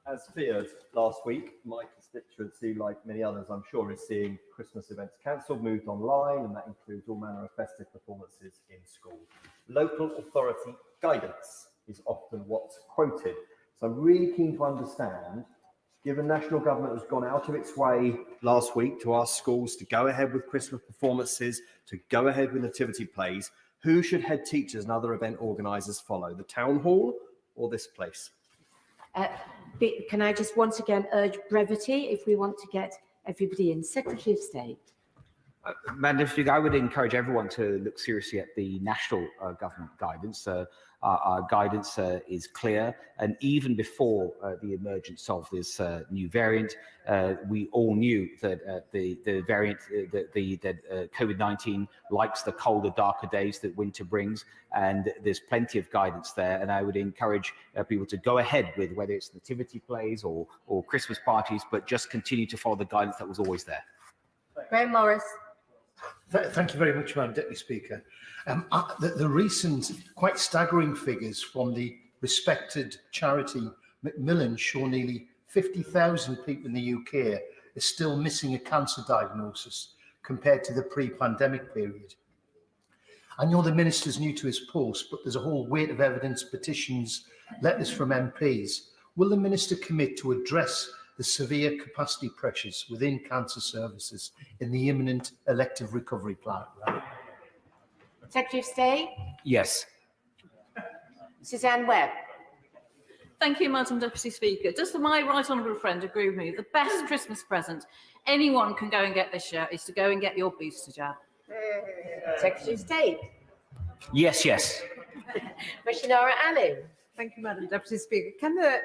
As feared last week, my constituency, like many others, I'm sure, is seeing Christmas events cancelled, moved online, and that includes all manner of festive performances in school. Local authority guidance is often what's quoted. So I'm really keen to understand, given national government has gone out of its way last week to ask schools to go ahead with Christmas performances, to go ahead with nativity plays, who should head teachers and other event organisers follow? The town hall or this place? Can I just once again urge brevity if we want to get everybody in? Secretary of State. Madam Speaker, I would encourage everyone to look seriously at the national government guidance. Our guidance is clear, and even before the emergence of this new variant, we all knew that the variant, that COVID-19 likes the colder, darker days that winter brings, and there's plenty of guidance there. And I would encourage people to go ahead with whether it's nativity plays or Christmas parties, but just continue to follow the guidance that was always there. Graham Morris. Thank you very much, Madam Deputy Speaker. The recent, quite staggering figures from the respected charity Macmillan show nearly 50,000 people in the UK are still missing a cancer diagnosis compared to the pre-pandemic period. I know the Minister's new to his post, but there's a whole weight of evidence, petitions, letters from MPs. Will the Minister commit to address the severe capacity pressures within cancer services in the imminent elective recovery plan? Secretary of State. Yes. Suzanne Webb. Thank you, Madam Deputy Speaker. Does my right honourable friend agree with me? The best Christmas present anyone can go and get this year is to go and get your booster jab. Secretary of State. Yes, yes. Commissioner Allen. Thank you, Madam Deputy Speaker. Can the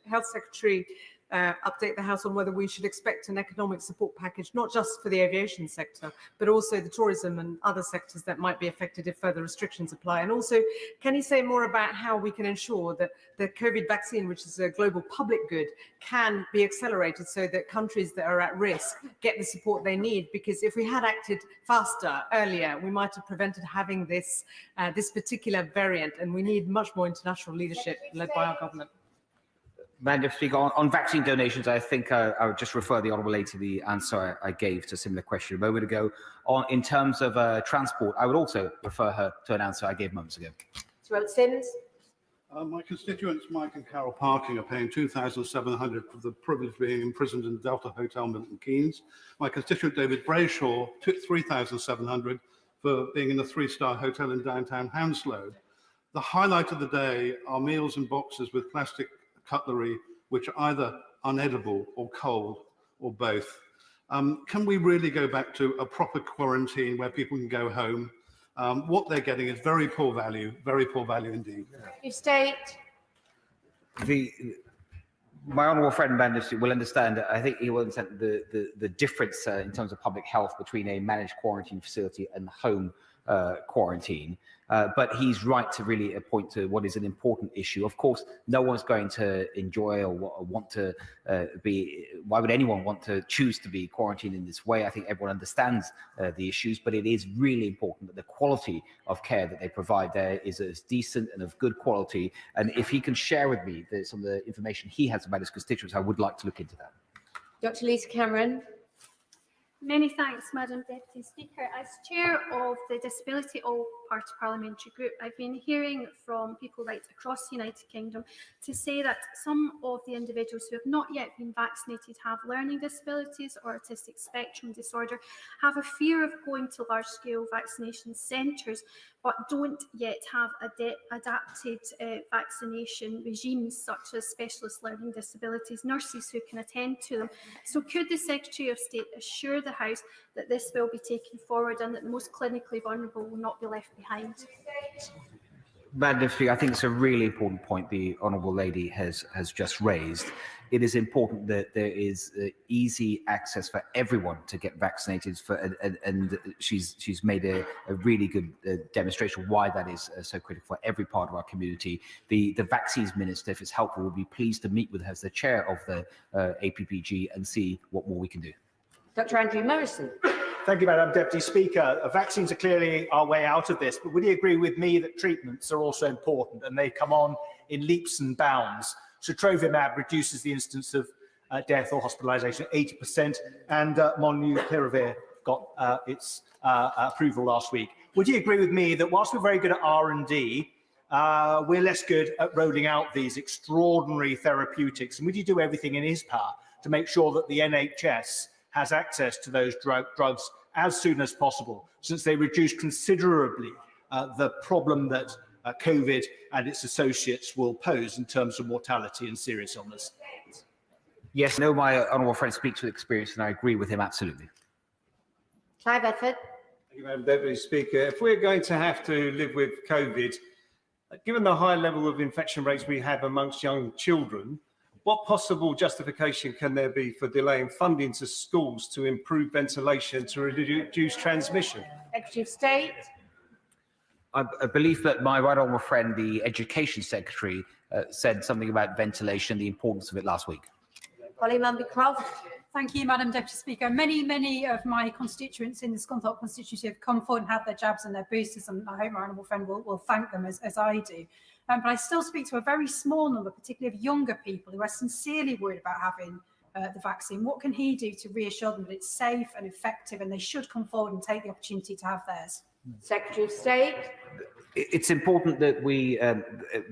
Health Secretary update the House on whether we should expect an economic support package, not just for the aviation sector, but also the tourism and other sectors that might be affected if further restrictions apply? And also, can you say more about how we can ensure that the COVID vaccine, which is a global public good, can be accelerated so that countries that are at risk get the support they need? Because if we had acted faster, earlier, we might have prevented having this particular variant, and we need much more international leadership led by our government. Madam Speaker, on vaccine donations, I think I would just refer the Honourable Lady to the answer I gave to a similar question a moment ago. In terms of transport, I would also refer her to an answer I gave moments ago. Sir Sims. My constituents, Mike and Carol Parking, are paying $2,700 for the privilege of being imprisoned in the Delta Hotel, Milton Keynes. My constituent, David Brayshaw, took $3,700 for being in a three-star hotel in downtown Hounslow. The highlight of the day are meals and boxes with plastic cutlery, which are either unedible or cold or both. Can we really go back to a proper quarantine where people can go home? What they're getting is very poor value indeed. You state. My honourable friend Bandis will understand. I think he will understand the difference in terms of public health between a managed quarantine facility and home quarantine. But he's right to really point to what is an important issue. Of course, no one's going to enjoy or want to be. Why would anyone want to choose to be quarantined in this way? I think everyone understands the issues, but it is really important that the quality of care that they provide there is as decent and of good quality. And if he can share with me some of the information he has about his constituents, I would like to look into that. Dr. Lisa Cameron. Many thanks, Madam Deputy Speaker. As Chair of the Disability All-Party Parliamentary Group, I've been hearing from people right across the United Kingdom to say that some of the individuals who have not yet been vaccinated have learning disabilities or autistic spectrum disorder, have a fear of going to large-scale vaccination centres, but don't yet have adapted vaccination regimes such as specialist learning disabilities, nurses who can attend to them. So could the Secretary of State assure the House that this will be taken forward and that the most clinically vulnerable will not be left behind? Madam Speaker, I think it's a really important point the Honourable Lady has just raised. it is important that there is easy access for everyone to get vaccinated. And she's made a really good demonstration why that is so critical for every part of our community. The vaccines minister, if it's helpful, would be pleased to meet with her as the chair of the APPG and see what more we can do. Dr. Andrew Morrison. Thank you, Madam Deputy Speaker. Vaccines are clearly our way out of this, but would you agree with me that treatments are also important and they come on in leaps and bounds? Sotrovimab reduces the incidence of death or hospitalisation 80%, and Molnupiravir got its approval last week. Would you agree with me that whilst we're very good at R&D, we're less good at rolling out these extraordinary therapeutics? And would you do everything in his power to make sure that the NHS has access to those drugs as soon as possible, since they reduce considerably the problem that COVID and its associates will pose in terms of mortality and serious illness? Yes, I know my honourable friend speaks with experience, and I agree with him absolutely. Clive Bedford. Thank you, Madam Deputy Speaker. If we're going to have to live with COVID, given the high level of infection rates we have amongst young children, what possible justification can there be for delaying funding to schools to improve ventilation to reduce transmission? Secretary of State. I believe that my right honourable friend, the Education Secretary, said something about ventilation, the importance of it last week. Holly Mumby-Croft. Thank you, Madam Deputy Speaker. Many of my constituents in the Scunthorpe constituency have come forward and had their jabs and their boosters, and I hope my honourable friend will thank them as I do. But I still speak to a very small number, particularly of younger people who are sincerely worried about having the vaccine. What can he do to reassure them that it's safe and effective, and they should come forward and take the opportunity to have theirs? Secretary of State. It's important that we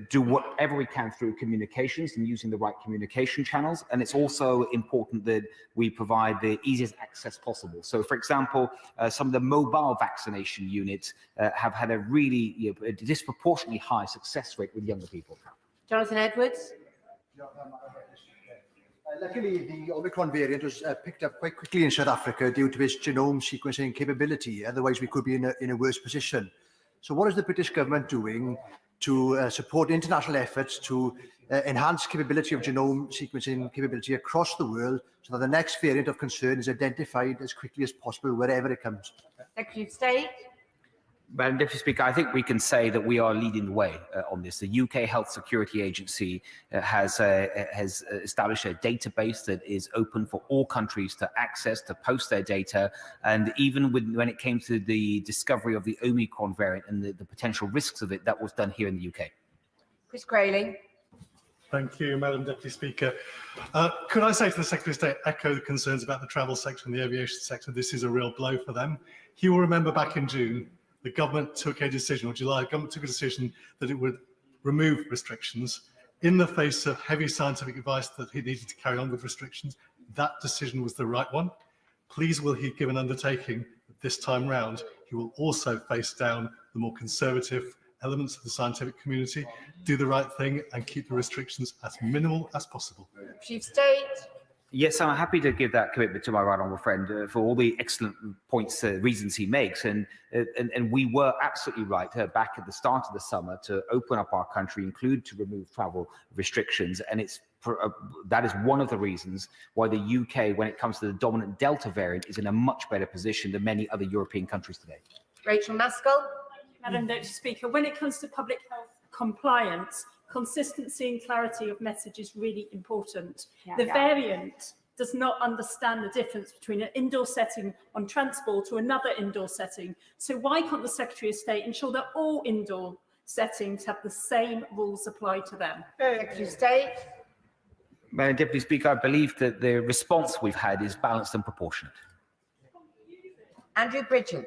do whatever we can through communications and using the right communication channels. And it's also important that we provide the easiest access possible. So, for example, some of the mobile vaccination units have had a really a disproportionately high success rate with younger people. Jonathan Edwards. Luckily, the Omicron variant was picked up quite quickly in South Africa due to its genome sequencing capability. Otherwise, we could be in a worse position. So what is the British government doing to support international efforts to enhance capability of genome sequencing capability across the world so that the next variant of concern is identified as quickly as possible wherever it comes? Secretary of State. Madam Deputy Speaker, I think we can say that we are leading the way on this. The UK Health Security Agency has established a database that is open for all countries to access, to post their data. And even when it came to the discovery of the Omicron variant and the potential risks of it, that was done here in the UK. Chris Grayling. Thank you, Madam Deputy Speaker. Could I say to the Secretary of State, echo the concerns about the travel sector and the aviation sector? This is a real blow for them. He will remember back in June, the government took a decision, or July, the government took a decision that it would remove restrictions in the face of heavy scientific advice that he needed to carry on with restrictions. That decision was the right one. Please will he give an undertaking that this time round, he will also face down the more conservative elements of the scientific community, do the right thing and keep the restrictions as minimal as possible. Chief State. Yes, I'm happy to give that commitment to my right honourable friend for all the excellent points, reasons he makes. And we were absolutely right back at the start of the summer to open up our country, include to remove travel restrictions. And that is one of the reasons why the UK, when it comes to the dominant Delta variant, is in a much better position than many other European countries today. Rachel Maskell. Madam Deputy Speaker, when it comes to public health compliance, consistency and clarity of message is really important. The variant does not understand the difference between an indoor setting on transport to another indoor setting. So why can't the Secretary of State ensure that all indoor settings have the same rules applied to them? Secretary of State. Madam Deputy Speaker, I believe that the response we've had is balanced and proportionate. Andrew Bridgen.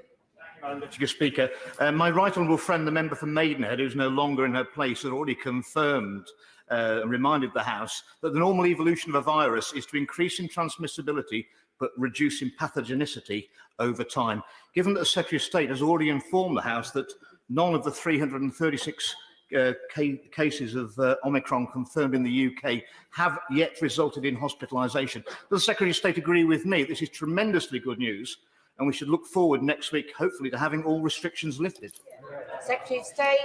Madam Deputy Speaker, my right honourable friend, the member for Maidenhead, who's no longer in her place, has already confirmed and reminded the House that the normal evolution of a virus is to increase in transmissibility but reduce in pathogenicity over time. Given that the Secretary of State has already informed the House that none of the 336 cases of Omicron confirmed in the UK have yet resulted in hospitalisation, does the Secretary of State agree with me that this is tremendously good news? And we should look forward next week, hopefully, to having all restrictions lifted. Secretary of State.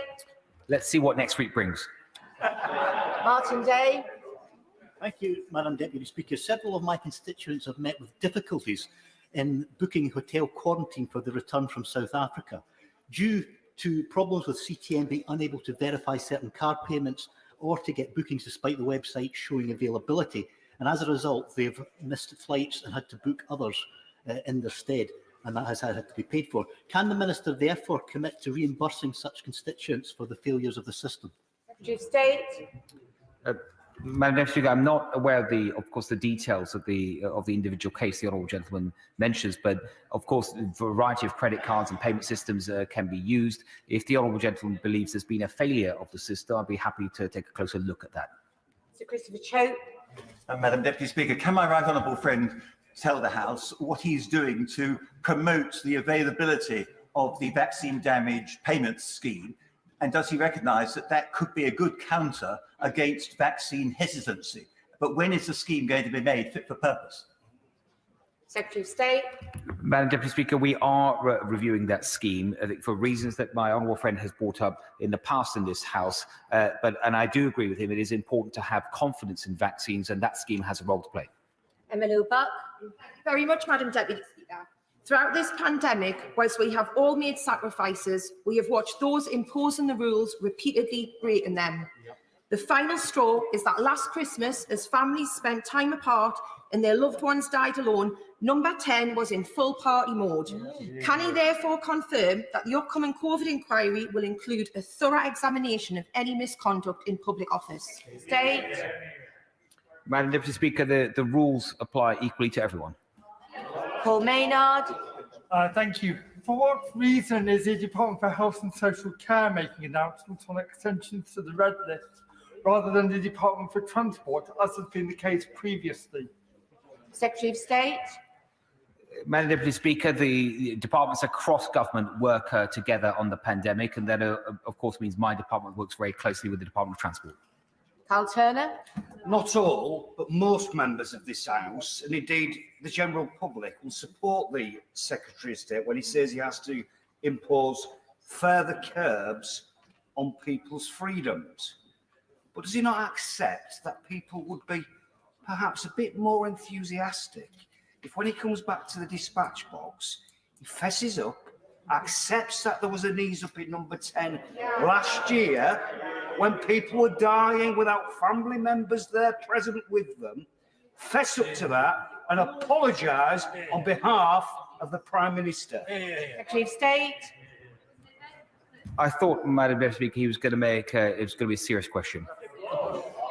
Let's see what next week brings. Martin Day. Thank you, Madam Deputy Speaker. Several of my constituents have met with difficulties in booking hotel quarantine for the return from South Africa due to problems with CTM being unable to verify certain card payments or to get bookings despite the website showing availability. And as a result, they've missed flights and had to book others in their stead, and that has had to be paid for. Can the Minister therefore commit to reimbursing such constituents for the failures of the system? Secretary of State. Madam Deputy Speaker, I'm not aware of course, the details of the individual case the honourable gentleman mentions, but of course, a variety of credit cards and payment systems can be used. If the honourable gentleman believes there's been a failure of the system, I'd be happy to take a closer look at that. Sir Christopher Chope. Madam Deputy Speaker, can my right honourable friend tell the House what he's doing to promote the availability of the vaccine damage payments scheme? And does he recognise that that could be a good counter against vaccine hesitancy? But when is the scheme going to be made fit for purpose? Secretary of State. Madam Deputy Speaker, we are reviewing that scheme for reasons that my honourable friend has brought up in the past in this House. And I do agree with him, it is important to have confidence in vaccines, and that scheme has a role to play. Emma Buck. Very much, Madam Deputy Speaker. Throughout this pandemic, whilst we have all made sacrifices, we have watched those imposing the rules repeatedly breaking them. The final straw is that last Christmas, as families spent time apart and their loved ones died alone, Number 10 was in full party mode. Can he therefore confirm that the upcoming COVID inquiry will include a thorough examination of any misconduct in public office? State. Madam Deputy Speaker, the rules apply equally to everyone. Paul Maynard. Thank you. For what reason is the Department for Health and Social Care making announcements on extensions to the red list rather than the Department for Transport, as has been the case previously? Secretary of State. Madam Deputy Speaker, the departments across government work together on the pandemic, and that, of course, means my department works very closely with the Department of Transport. Carl Turner. Not all, but most members of this House, and indeed the general public, will support the Secretary of State when he says he has to impose further curbs on people's freedoms. But does he not accept that people would be perhaps a bit more enthusiastic if, when he comes back to the dispatch box, he fesses up, accepts that there was an ease up in number 10 last year when people were dying without family members there present with them, fess up to that and apologise on behalf of the Prime Minister? Secretary of State. I thought, Madam Deputy Speaker, he was going to make it was going to be a serious question.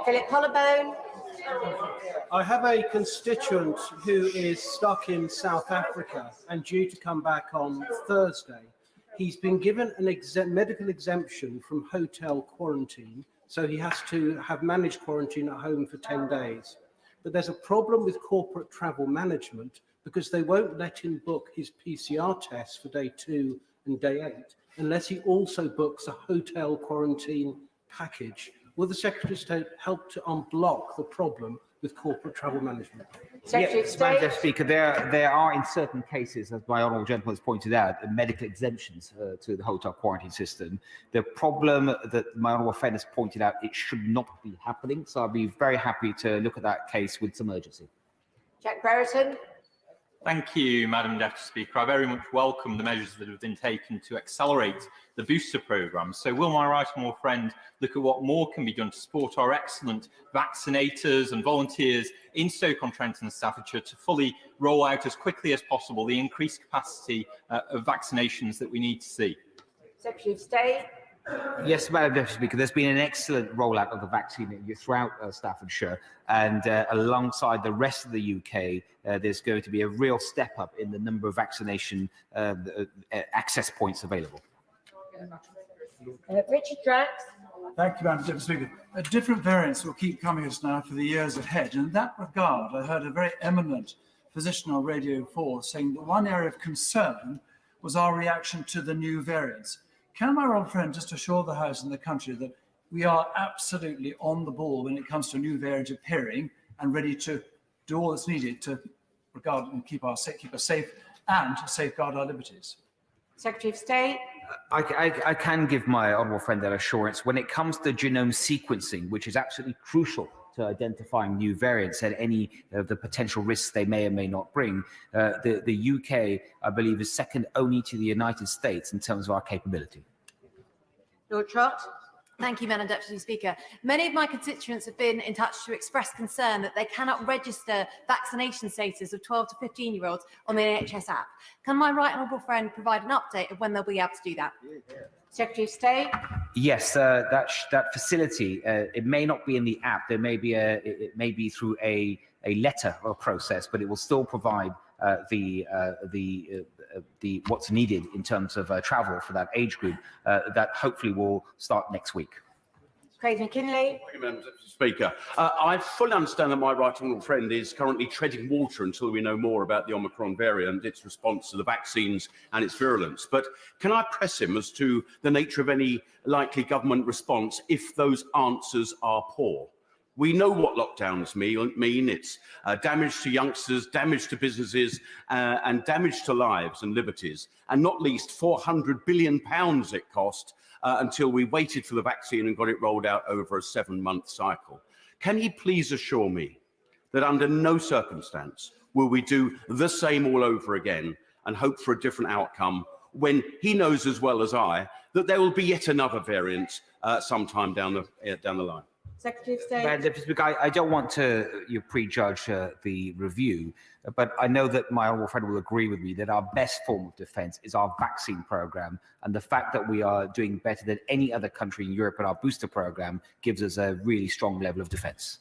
Philip Hollowbone. I have a constituent who is stuck in South Africa and due to come back on Thursday. He's been given an medical exemption from hotel quarantine, so he has to have managed quarantine at home for 10 days. But there's a problem with corporate travel management because they won't let him book his PCR tests for day 2 and day 8 unless he also books a hotel quarantine package. Will the Secretary of State help to unblock the problem with corporate travel management? Secretary of State. Madam Deputy Speaker, there are in certain cases, as my honourable gentleman has pointed out, medical exemptions to the hotel quarantine system. The problem that my honourable friend has pointed out, it should not be happening. So I'll be very happy to look at that case with some urgency. Jack Brereton. Thank you, Madam Deputy Speaker. I very much welcome the measures that have been taken to accelerate the booster programme. So will my right honourable friend look at what more can be done to support our excellent vaccinators and volunteers in Stoke-on-Trent and Staffordshire to fully roll out as quickly as possible the increased capacity of vaccinations that we need to see? Secretary of State. Yes, Madam Deputy Speaker, there's been an excellent rollout of the vaccine throughout Staffordshire, and alongside the rest of the UK, there's going to be a real step up in the number of vaccination access points available. Richard Drax. Thank you, Madam Deputy Speaker. Different variants will keep coming us now for the years ahead. And in that regard, I heard a very eminent physician on Radio 4 saying that one area of concern was our reaction to the new variants. Can my old friend just assure the House and the country that we are absolutely on the ball when it comes to a new variant appearing and ready to do all that's needed to regard and keep us safe and to safeguard our liberties? Secretary of State. I can give my honourable friend that assurance. When it comes to genome sequencing, which is absolutely crucial to identifying new variants and any of the potential risks they may or may not bring, the UK, I believe, is second only to the United States in terms of our capability. Lord Trott. Thank you, Madam Deputy Speaker. Many of my constituents have been in touch to express concern that they cannot register vaccination status of 12 to 15-year-olds on the NHS app. Can my right honourable friend provide an update of when they'll be able to do that? Secretary of State. Yes, that facility, it may not be in the app. There may be it may be through a letter or process, but it will still provide the what's needed in terms of travel for that age group. That hopefully will start next week. Craig McKinley. Thank you, Madam Deputy Speaker. I fully understand that my right honourable friend is currently treading water until we know more about the Omicron variant, its response to the vaccines and its virulence. But can I press him as to the nature of any likely government response if those answers are poor? We know what lockdowns mean. It's damage to youngsters, damage to businesses, and damage to lives and liberties, and not least £400 billion it cost until we waited for the vaccine and got it rolled out over a 7-month cycle. Can he please assure me that under no circumstance will we do the same all over again and hope for a different outcome when he knows as well as I that there will be yet another variant sometime down the line? Secretary of State. Madam Deputy Speaker, I don't want to prejudge the review, but I know that my honourable friend will agree with me that our best form of defence is our vaccine programme, and the fact that we are doing better than any other country in Europe in our booster programme gives us a really strong level of defence.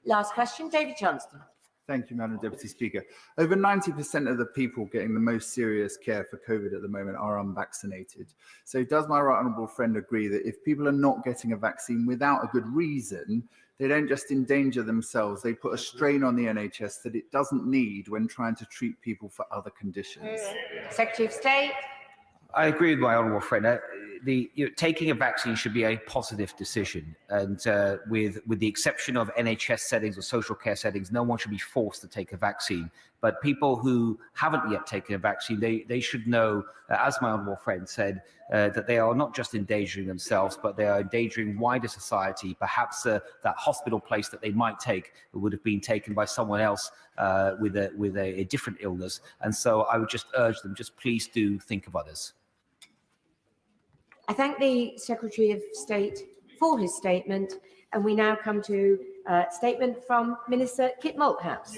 Last question, David Johnston. Thank you, Madam Deputy Speaker. Over 90% of the people getting the most serious care for COVID at the moment are unvaccinated. So does my right honourable friend agree that if people are not getting a vaccine without a good reason, they don't just endanger themselves, they put a strain on the NHS that it doesn't need when trying to treat people for other conditions? Secretary of State. I agree with my honourable friend. Taking a vaccine should be a positive decision, and with the exception of NHS settings or social care settings, no one should be forced to take a vaccine. But people who haven't yet taken a vaccine, they should know, as my honourable friend said, that they are not just endangering themselves, but they are endangering wider society. Perhaps that hospital place that they might take would have been taken by someone else with a different illness. And so I would just urge them, just please do think of others. I thank the Secretary of State for his statement, and we now come to a statement from Minister Kit Malthouse.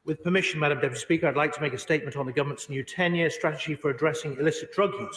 With permission, Madam Deputy Speaker, I'd like to make a statement on the Government's new 10-year strategy for addressing illicit drug use.